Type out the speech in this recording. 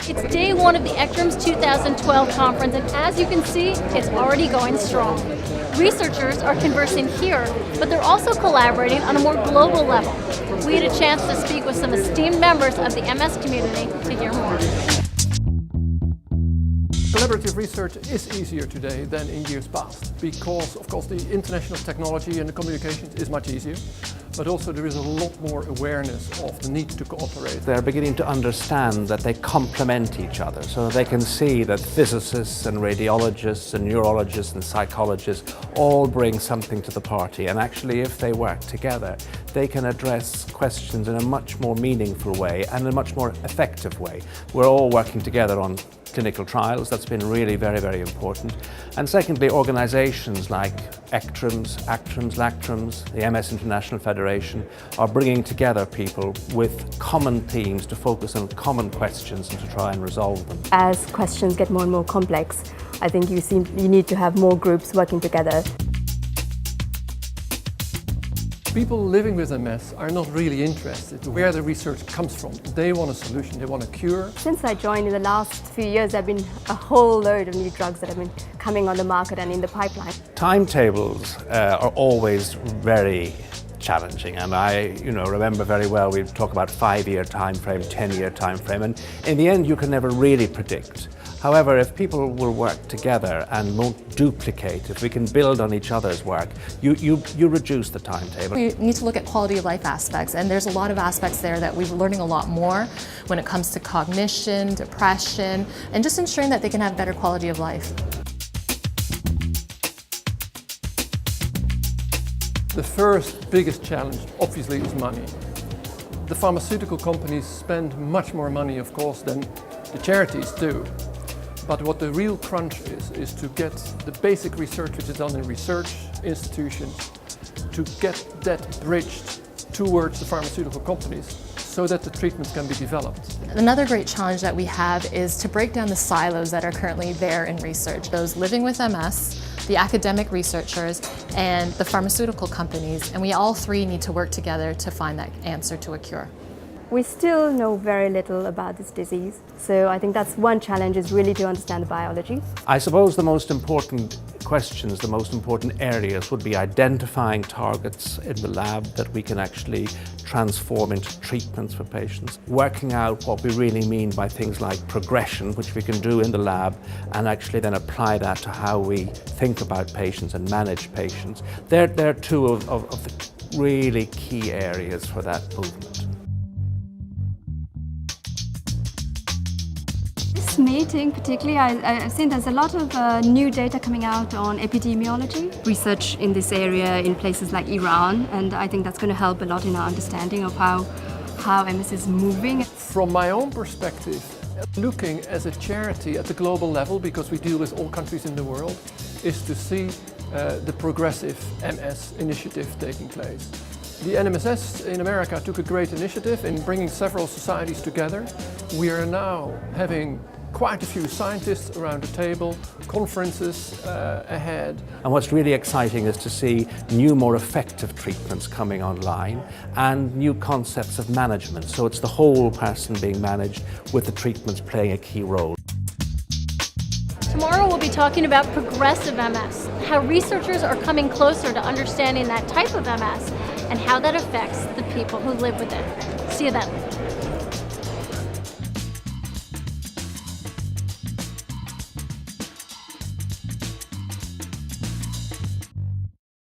It's day one of the ECTRIMS 2012 conference, and as you can see, it's already going strong. Researchers are conversing here, but they're also collaborating on a more global level. We had a chance to speak with some esteemed members of the MS community to hear more. Collaborative research is easier today than in years past because, of course, the international technology and the communications is much easier, but also there is a lot more awareness of the need to cooperate. They're beginning to understand that they complement each other, so they can see that physicists and radiologists and neurologists and psychologists all bring something to the party, and actually if they work together they can address questions in a much more meaningful way and a much more effective way. We're all working together on clinical trials. That's been really very, very important. And secondly, organisations like ECTRIMS, ACTRIMS, LACTRIMS, the MS International Federation are bringing together people with common themes to focus on common questions and to try and resolve them. As questions get more and more complex, I think you need to have more groups working together. People living with MS are not really interested in where the research comes from. They want a solution, they want a cure. Since I joined in the last few years, there have been a whole load of new drugs that have been coming on the market and in the pipeline. Timetables are always very challenging, and I remember very well we talk about 5-year time frame, 10-year time frame, and in the end you can never really predict. However, if people will work together and won't duplicate, if we can build on each other's work, you reduce the timetable. We need to look at quality of life aspects, and there's a lot of aspects there that we're learning a lot more when it comes to cognition, depression, and just ensuring that they can have better quality of life. The first biggest challenge, obviously, is money. The pharmaceutical companies spend much more money, of course, than the charities do. But what the real crunch is to get the basic research which is done in research institutions, to get that bridged towards the pharmaceutical companies so that the treatments can be developed. Another great challenge that we have is to break down the silos that are currently there in research. Those living with MS, the academic researchers, and the pharmaceutical companies, and we all three need to work together to find that answer to a cure. We still know very little about this disease, so I think that's one challenge, is really to understand the biology. I suppose the most important questions, the most important areas would be identifying targets in the lab that we can actually transform into treatments for patients, working out what we really mean by things like progression, which we can do in the lab, and actually then apply that to how we think about patients and manage patients. They're two of the really key areas for that movement. This meeting particularly, I've seen there's a lot of new data coming out on epidemiology, research in this area in places like Iran, and I think that's going to help a lot in our understanding of how MS is moving. From my own perspective, looking as a charity at the global level, because we deal with all countries in the world, is to see the progressive MS initiative taking place. The NMSS in America took a great initiative in bringing several societies together. We are now having quite a few scientists around the table, conferences ahead. And what's really exciting is to see new, more effective treatments coming online and new concepts of management. So it's the whole person being managed with the treatments playing a key role. Tomorrow we'll be talking about progressive MS, how researchers are coming closer to understanding that type of MS and how that affects the people who live with it. See you then.